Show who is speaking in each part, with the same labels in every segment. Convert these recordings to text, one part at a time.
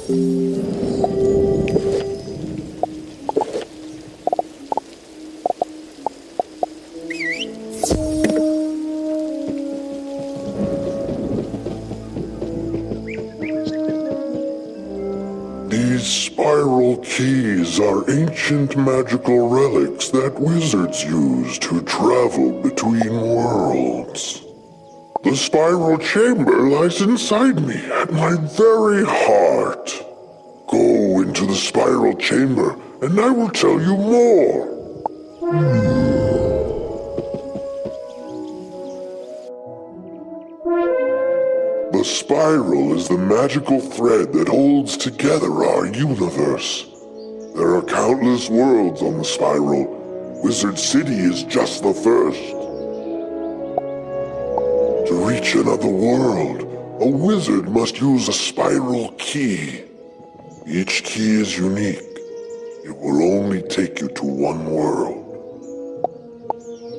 Speaker 1: These spiral keys are ancient magical relics that wizards use to travel between worlds. The spiral chamber lies inside me, at my very heart. Go into the spiral chamber, and I will tell you more. The spiral is the magical thread that holds together our universe. There are countless worlds on the spiral. Wizard City is just the first. To reach another world, a wizard must use a spiral key. Each key is unique. It will only take you to one world.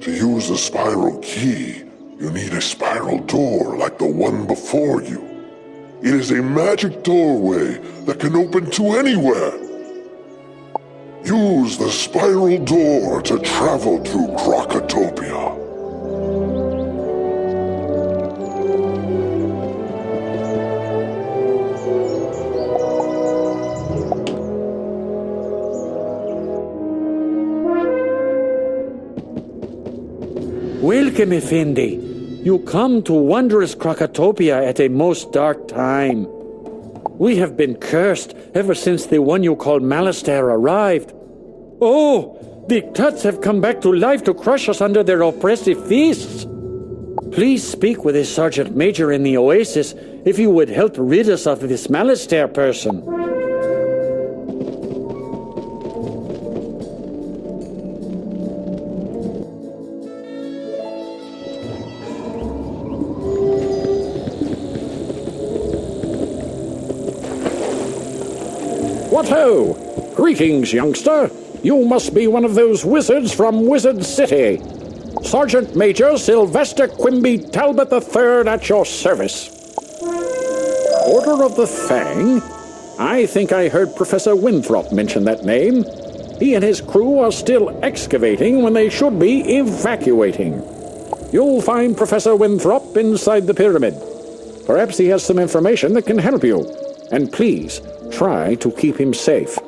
Speaker 1: To use a spiral key, you need a spiral door like the one before you. It is a magic doorway that can open to anywhere. Use the spiral door to travel through Krokotopia.
Speaker 2: Welcome, Effendi. You come to wondrous Krokotopia at a most dark time. We have been cursed ever since the one you call Malistaire arrived. Oh, the Tuts have come back to life to crush us under their oppressive fists. Please speak with a Sergeant Major in the Oasis if you would help rid us of this Malistaire person.
Speaker 3: What ho! Greetings, youngster. You must be one of those wizards from Wizard City. Sergeant Major Sylvester Quimby Talbot III at your service. Order of the Fang? I think I heard Professor Winthrop mention that name. He and his crew are still excavating when they should be evacuating. You'll find Professor Winthrop inside the pyramid. Perhaps he has some information that can help you. And please, try to keep him safe.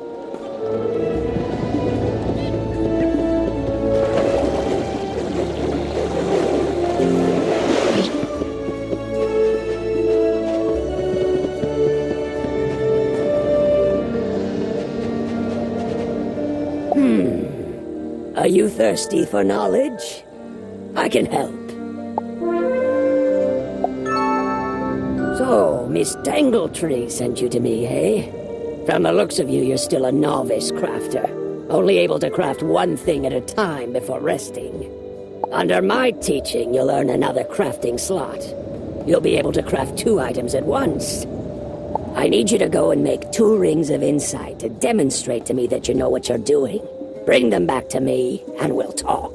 Speaker 4: Are you thirsty for knowledge? I can help. So, Miss Dangletree sent you to me, eh? From the looks of you, you're still a novice crafter, only able to craft one thing at a time before resting. Under my teaching, you'll earn another crafting slot. You'll be able to craft 2 items at once. I need you to go and make 2 rings of insight to demonstrate to me that you know what you're doing. Bring them back to me, and we'll talk.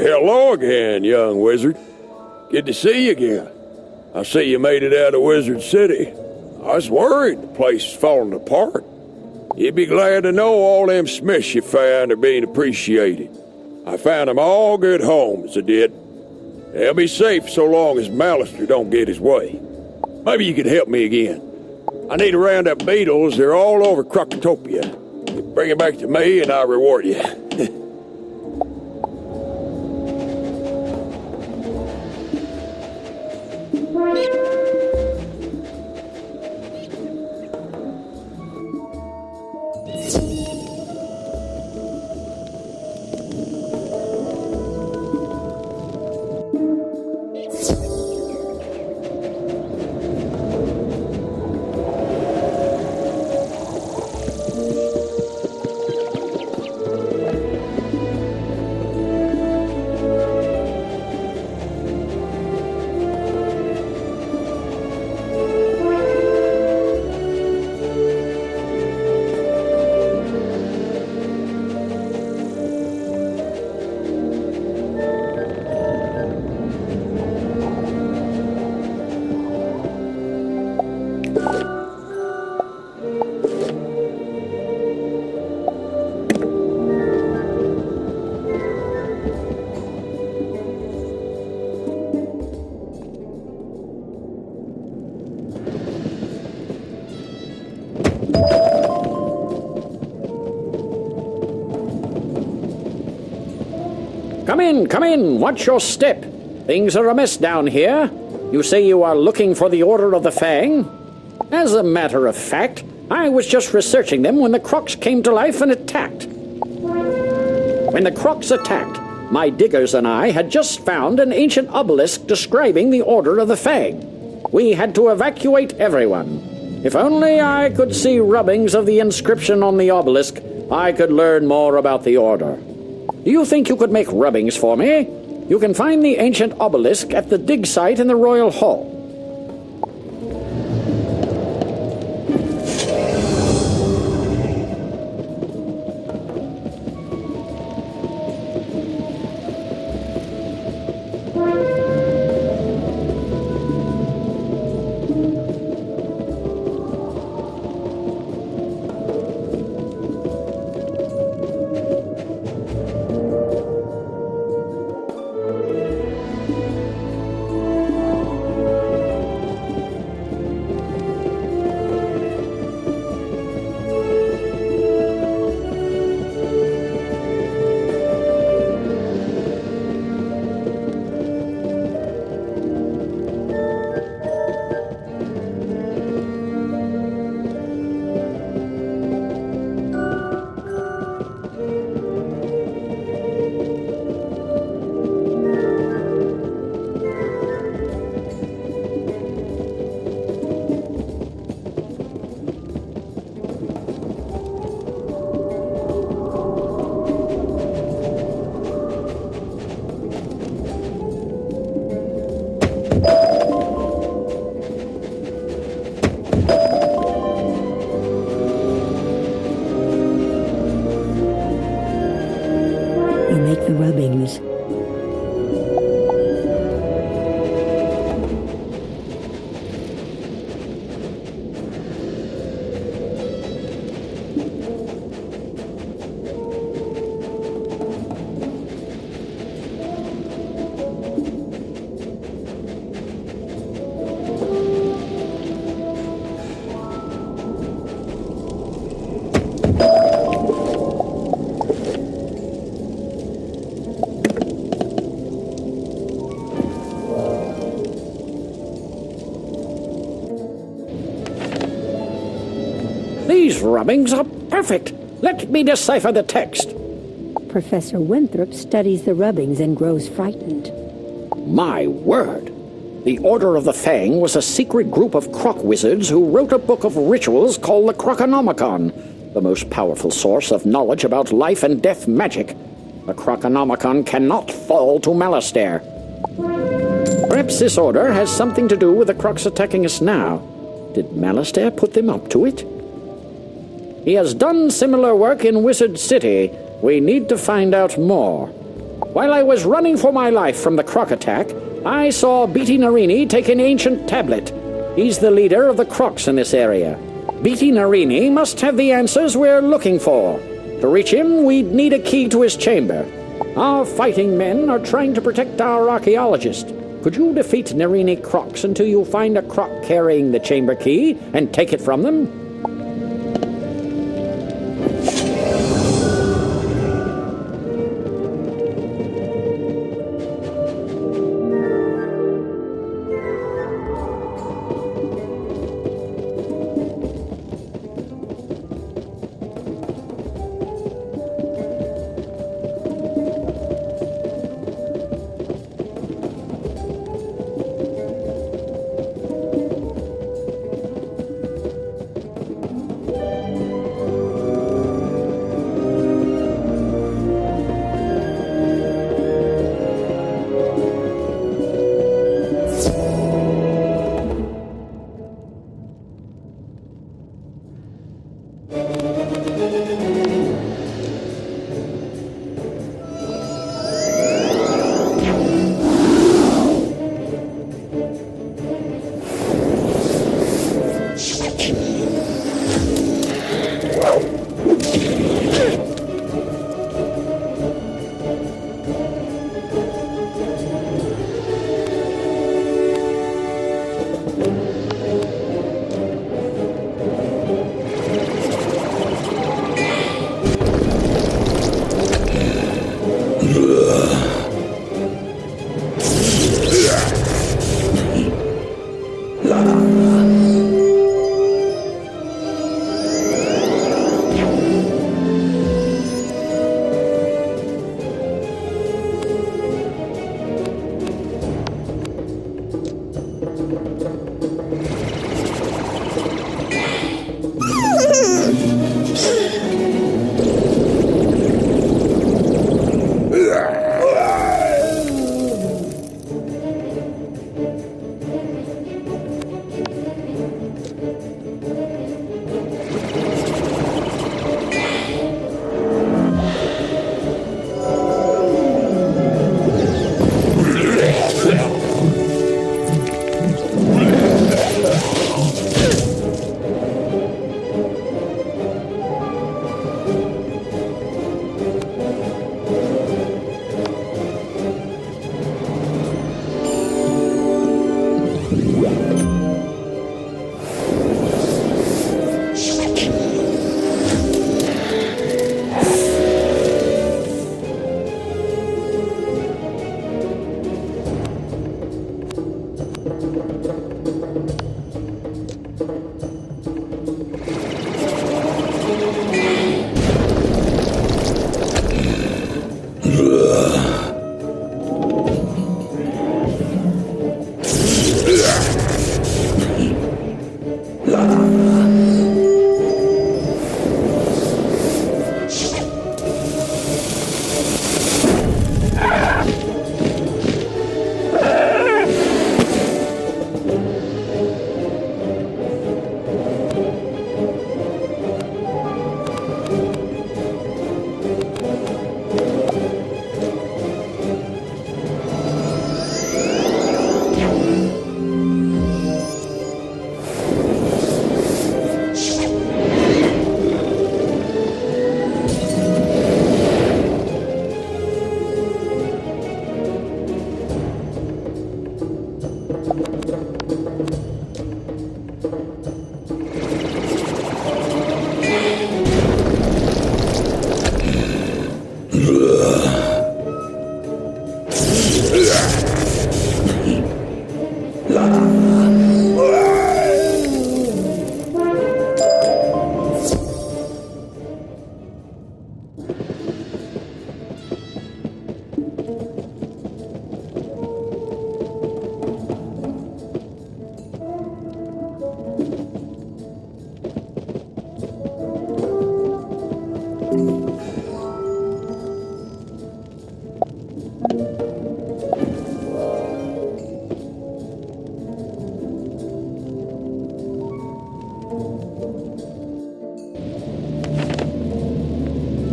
Speaker 5: Hello again, young wizard. Good to see you again. I see you made it out of Wizard City. I was worried the place was falling apart. You'd be glad to know all them smiths you found are being appreciated. I found them all good homes, I did. They'll be safe so long as Malistaire don't get his way. Maybe you could help me again. I need to round up beetles. They're all over Krokotopia. Bring them back to me and I'll reward you.
Speaker 3: Come in, watch your step. Things are amiss down here. You say you are looking for the Order of the Fang? As a matter of fact, I was just researching them when the Crocs came to life and attacked. When the Crocs attacked, my diggers and I had just found an ancient obelisk describing the Order of the Fang. We had to evacuate everyone. If only I could see rubbings of the inscription on the obelisk, I could learn more about the Order. Do you think you could make rubbings for me? You can find the ancient obelisk at the dig site in the Royal Hall.
Speaker 6: The rubbings.
Speaker 3: These rubbings are perfect. Let me decipher the text.
Speaker 6: Professor Winthrop studies the rubbings and grows frightened.
Speaker 3: My word! The Order of the Fang was a secret group of croc wizards who wrote a book of rituals called the Krokonomicon, the most powerful source of knowledge about life and death magic. The Krokonomicon cannot fall to Malistaire. Perhaps this order has something to do with the crocs attacking us now. Did Malistaire put them up to it? He has done similar work in Wizard City. We need to find out more. While I was running for my life from the croc attack, I saw Beatty Narini take an ancient tablet. He's the leader of the crocs in this area. Beatty Narini must have the answers we're looking for. To reach him, we'd need a key to his chamber. Our fighting men are trying to protect our archaeologist. Could you defeat Narini crocs until you find a croc carrying the chamber key and take it from them?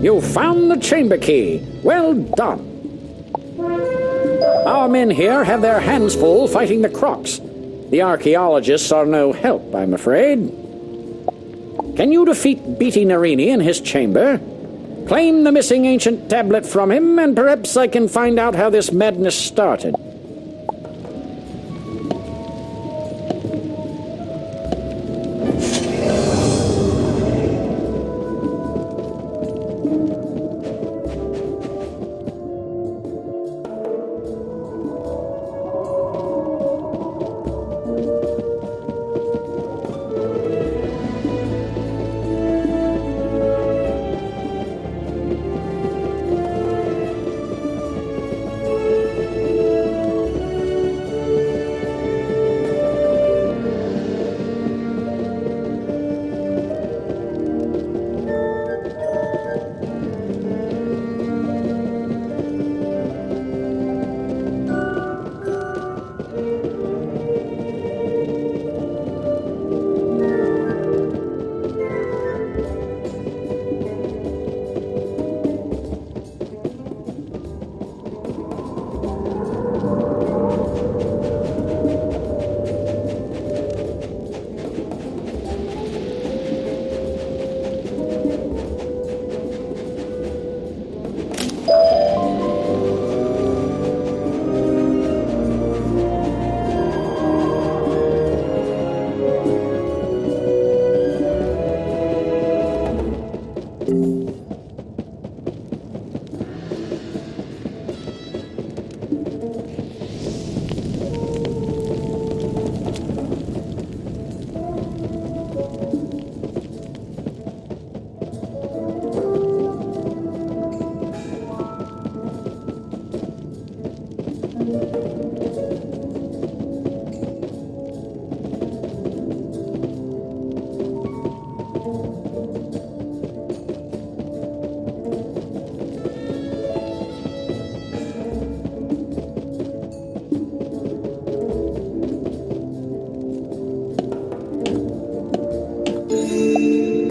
Speaker 3: You found the chamber key. Well done. Our men here have their hands full fighting the Kroks. The archaeologists are no help, I'm afraid. Can you defeat Beatty Narini in his chamber? Claim the missing ancient tablet from him, and perhaps I can find out how this madness started.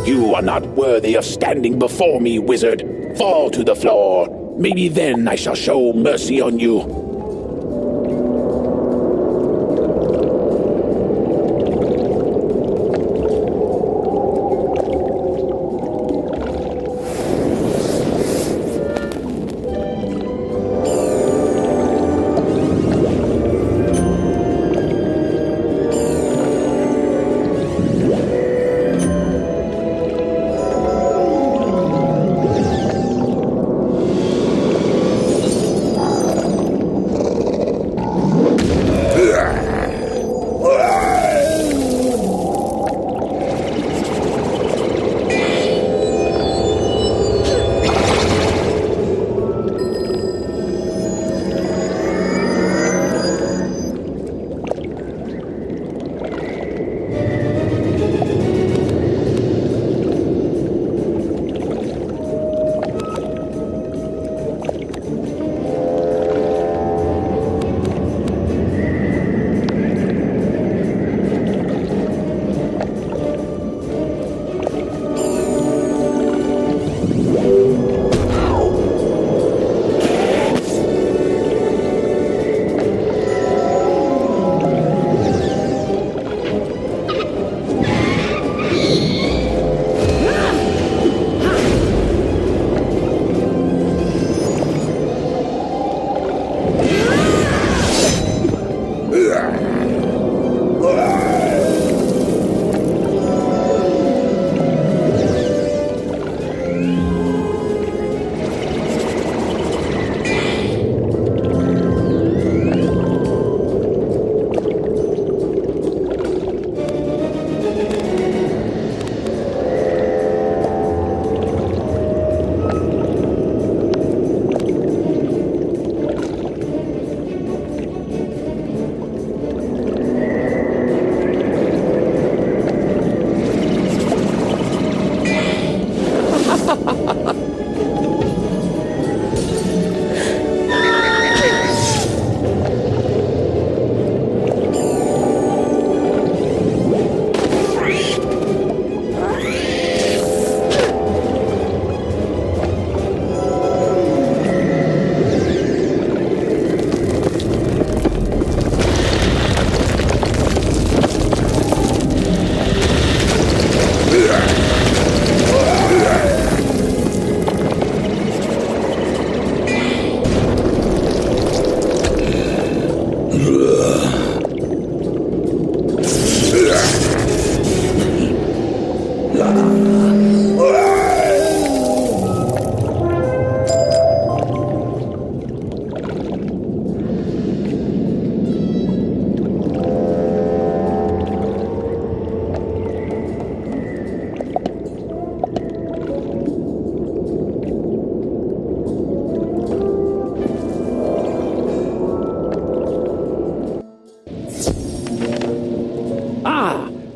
Speaker 7: You are not worthy of standing before me, wizard. Fall to the floor. Maybe then I shall show mercy on you.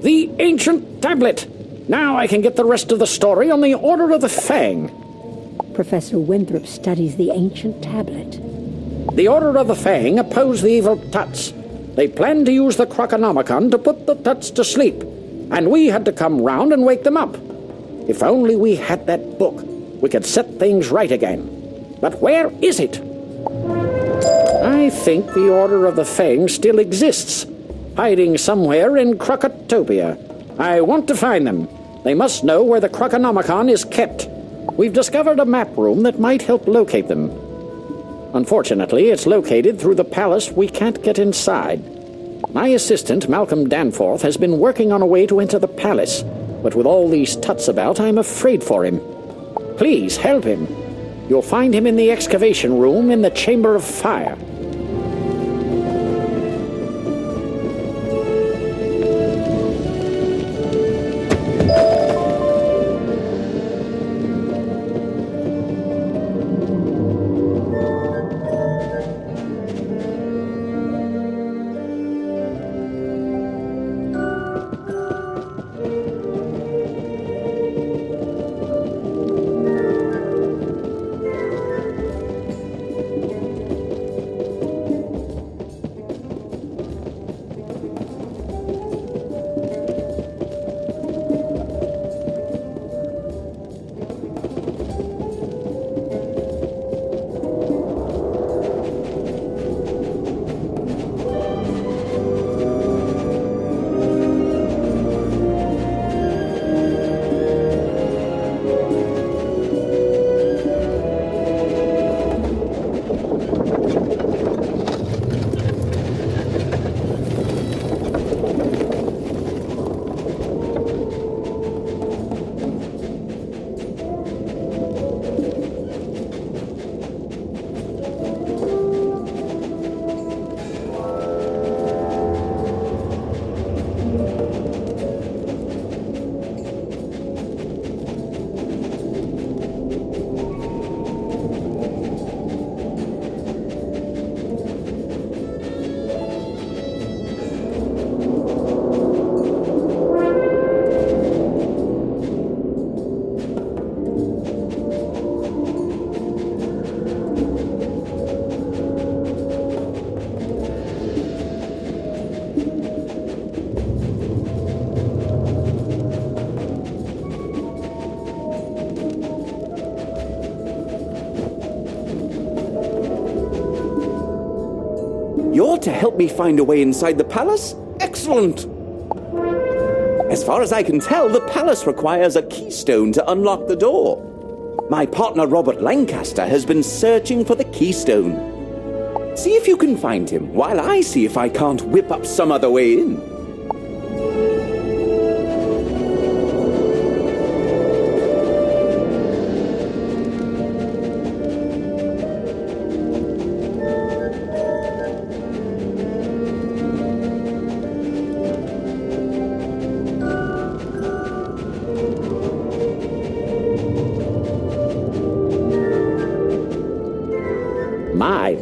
Speaker 3: The ancient tablet! Now I can get the rest of the story on the Order of the Fang.
Speaker 6: Professor Winthrop studies the ancient tablet.
Speaker 3: The Order of the Fang oppose the evil Tuts. They planned to use the Krokonomicon to put the Tuts to sleep, and we had to come round and wake them up. If only we had that book, we could set things right again. But where is it? I think the Order of the Fang still exists, hiding somewhere in Krokotopia. I want to find them. They must know where the Krokonomicon is kept. We've discovered a map room that might help locate them. Unfortunately, it's located through the palace. We can't get inside. My assistant, Malcolm Danforth, has been working on a way to enter the palace, but with all these Tuts about, I'm afraid for him. Please help him. You'll find him in the excavation room in the Chamber of Fire.
Speaker 8: You're to help me find a way inside the palace? Excellent! As far as I can tell, the palace requires a keystone to unlock the door. My partner Robert Lancaster has been searching for the keystone. See if you can find him, while I see if I can't whip up some other way in.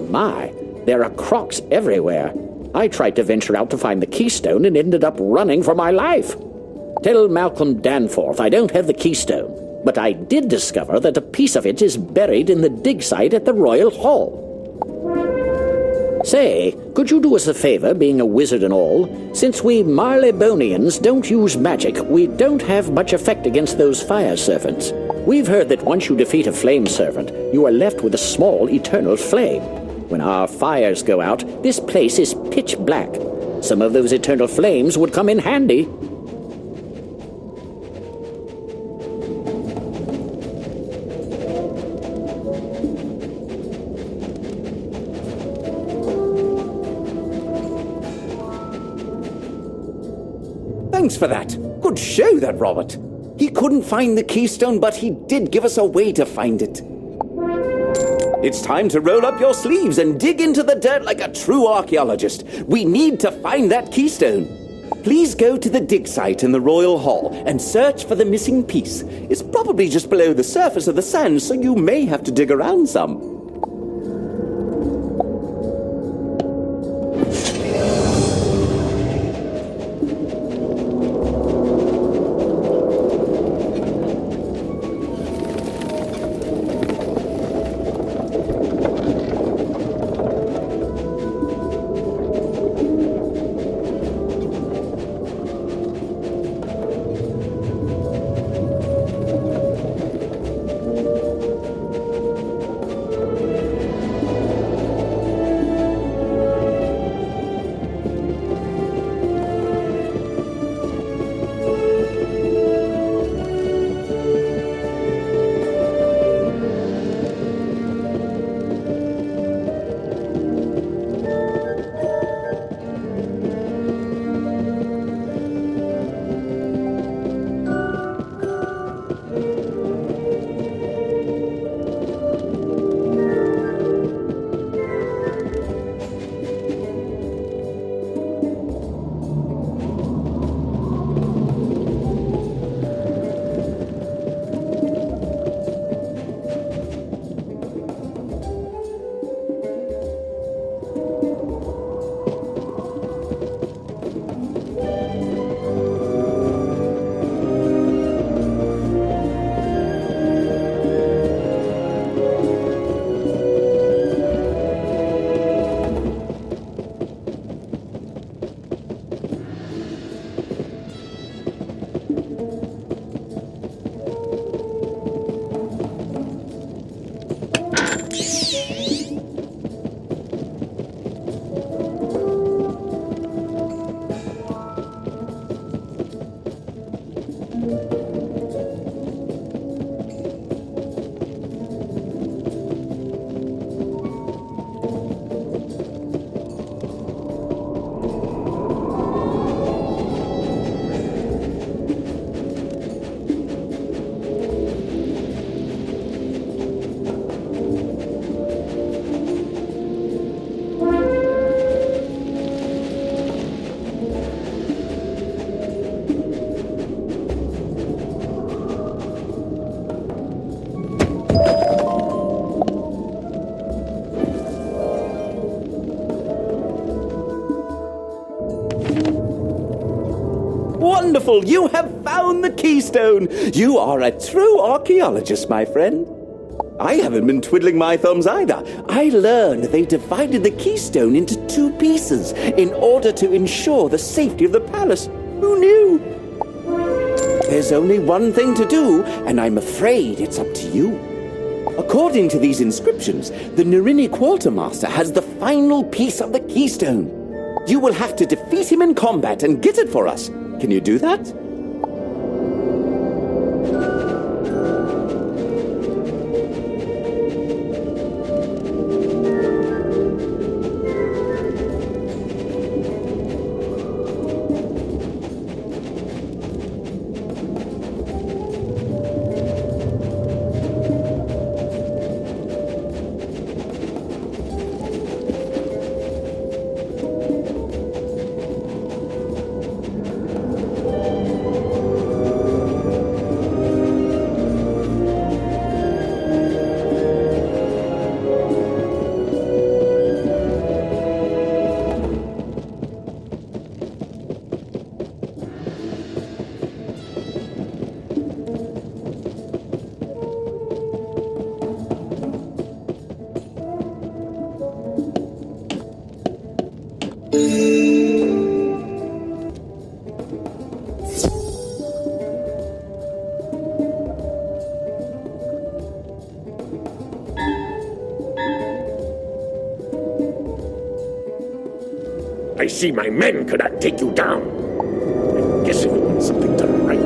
Speaker 3: My, there are crocs everywhere. I tried to venture out to find the keystone and ended up running for my life. Tell Malcolm Danforth I don't have the keystone, but I did discover that a piece of it is buried in the dig site at the Royal Hall. Say, could you do us a favor, being a wizard and all? Since we Marleybonians don't use magic, we don't have much effect against those fire servants. We've heard that once you defeat a flame servant, you are left with a small eternal flame. When our fires go out, this place is pitch black. Some of those eternal flames would come in handy.
Speaker 8: Thanks for that. Good show, that Robert. He couldn't find the keystone, but he did give us a way to find it. It's time to roll up your sleeves and dig into the dirt like a true archaeologist. We need to find that keystone. Please go to the dig site in the Royal Hall and search for the missing piece. It's probably just below the surface of the sand, so you may have to dig around some. Wonderful! You have found the keystone! You are a true archaeologist, my friend. I haven't been twiddling my thumbs either. I learned they divided the keystone into 2 pieces in order to ensure the safety of the palace. Who knew? There's only one thing to do, and I'm afraid it's up to you. According to these inscriptions, the Nirini Quartermaster has the final piece of the keystone. You will have to defeat him in combat and get it for us. Can you do that?
Speaker 3: I see my men could not take you down. I guess if you want something done right.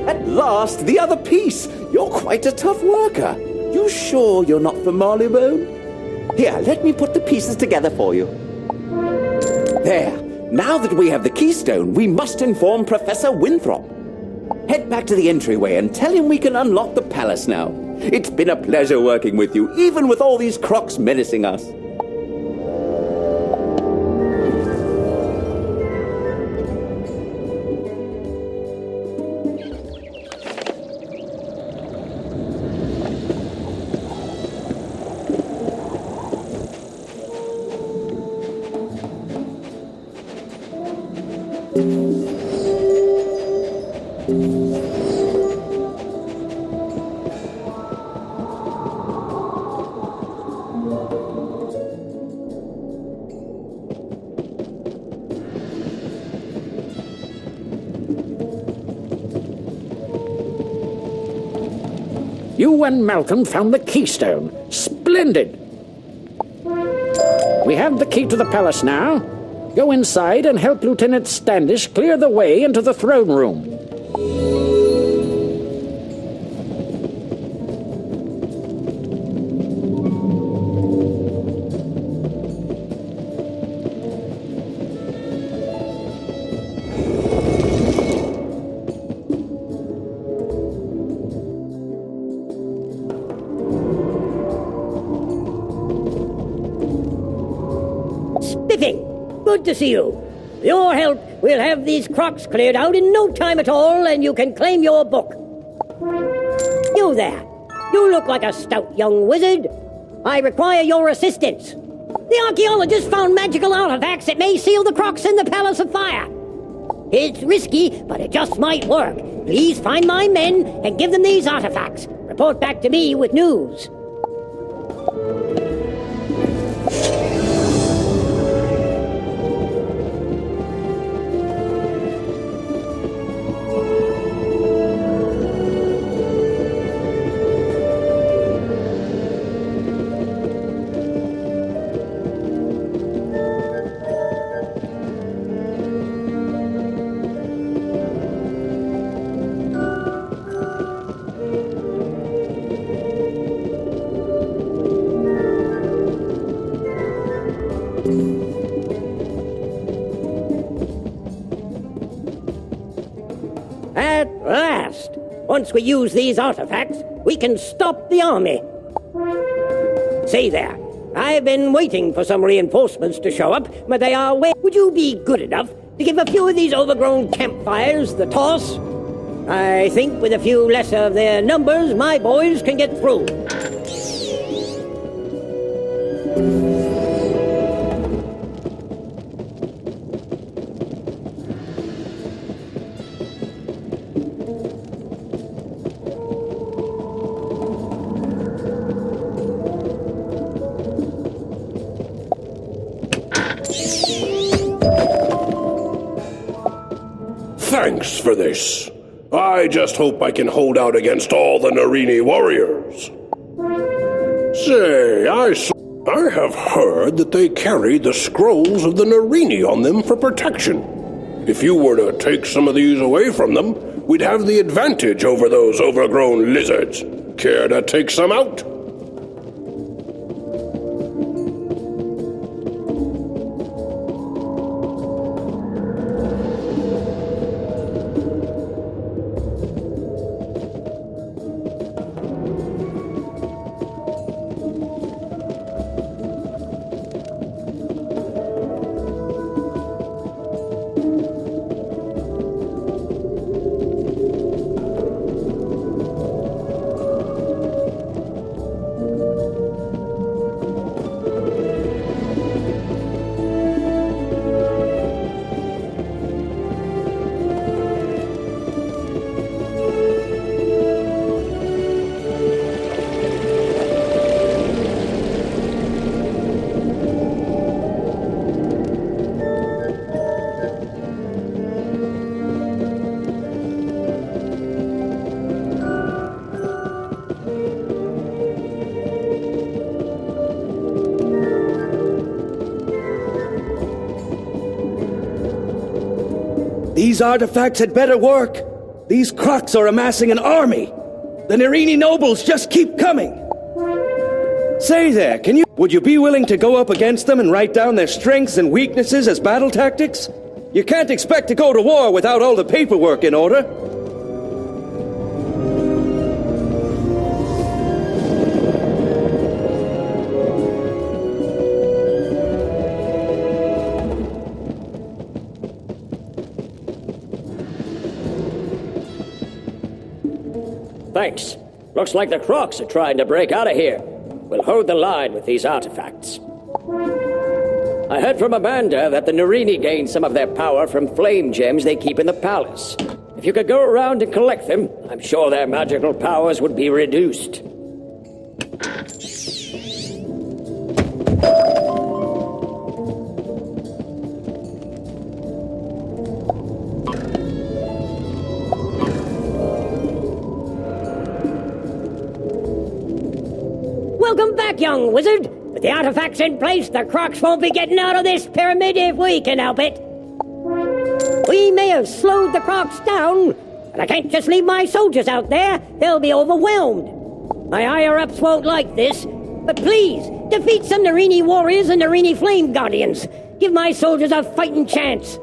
Speaker 8: At last, the other piece! You're quite a tough worker. You sure you're not from Marleybone? Here, let me put the pieces together for you. There. Now that we have the keystone, we must inform Professor Winthrop. Head back to the entryway and tell him we can unlock the palace now. It's been a pleasure working with you, even with all these crocs menacing us.
Speaker 3: You and Malcolm found the keystone. Splendid! We have the key to the palace now. Go inside and help Lieutenant Standish clear the way into the throne room.
Speaker 4: Spiffing! Good to see you. With your help, we'll have these crocs cleared out in no time at all, and you can claim your book. You there. You look like a stout young wizard. I require your assistance. The archaeologists found magical artifacts that may seal the crocs in the Palace of Fire. It's risky, but it just might work. Please find my men and give them these artifacts. Report back to me with news. At last! Once we use these artifacts, we can stop the army. Say there, I've been waiting for some reinforcements to show up, but they are where. Would you be good enough to give a few of these overgrown campfires the toss? I think with a few less of their numbers, my boys can get through.
Speaker 5: Thanks for this. I just hope I can hold out against all the Narini warriors. Say, I have heard that they carry the scrolls of the Narini on them for protection. If you were to take some of these away from them, we'd have the advantage over those overgrown lizards. Care to take some out?
Speaker 9: These artifacts had better work. These Kroks are amassing an army. The Nerini nobles just keep coming. Say there, would you be willing to go up against them and write down their strengths and weaknesses as battle tactics? You can't expect to go to war without all the paperwork in order.
Speaker 4: Thanks. Looks like the Kroks are trying to break out of here. We'll hold the line with these artifacts. I heard from Amanda that the Nerini gained some of their power from flame gems they keep in the palace. If you could go around and collect them, I'm sure their magical powers would be reduced. Welcome back, young wizard. With the artifacts in place, the Kroks won't be getting out of this pyramid if we can help it. We may have slowed the Kroks down, but I can't just leave my soldiers out there. They'll be overwhelmed. My higher-ups won't like this, but please, defeat some Nerini warriors and Nerini flame guardians. Give my soldiers a fighting chance.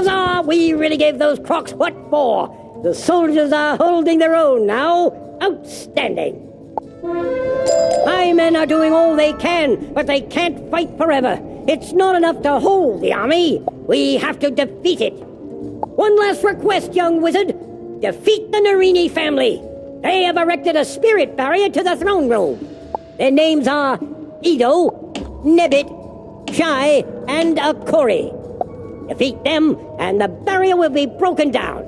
Speaker 4: Huzzah! We really gave those crocs what for. The soldiers are holding their own now. Outstanding. My men are doing all they can, but they can't fight forever. It's not enough to hold the army. We have to defeat it. One last request, young wizard. Defeat the Narini family. They have erected a spirit barrier to the throne room. Their names are Edo, Nebbit, Shai, and Akori. Defeat them, and the barrier will be broken down.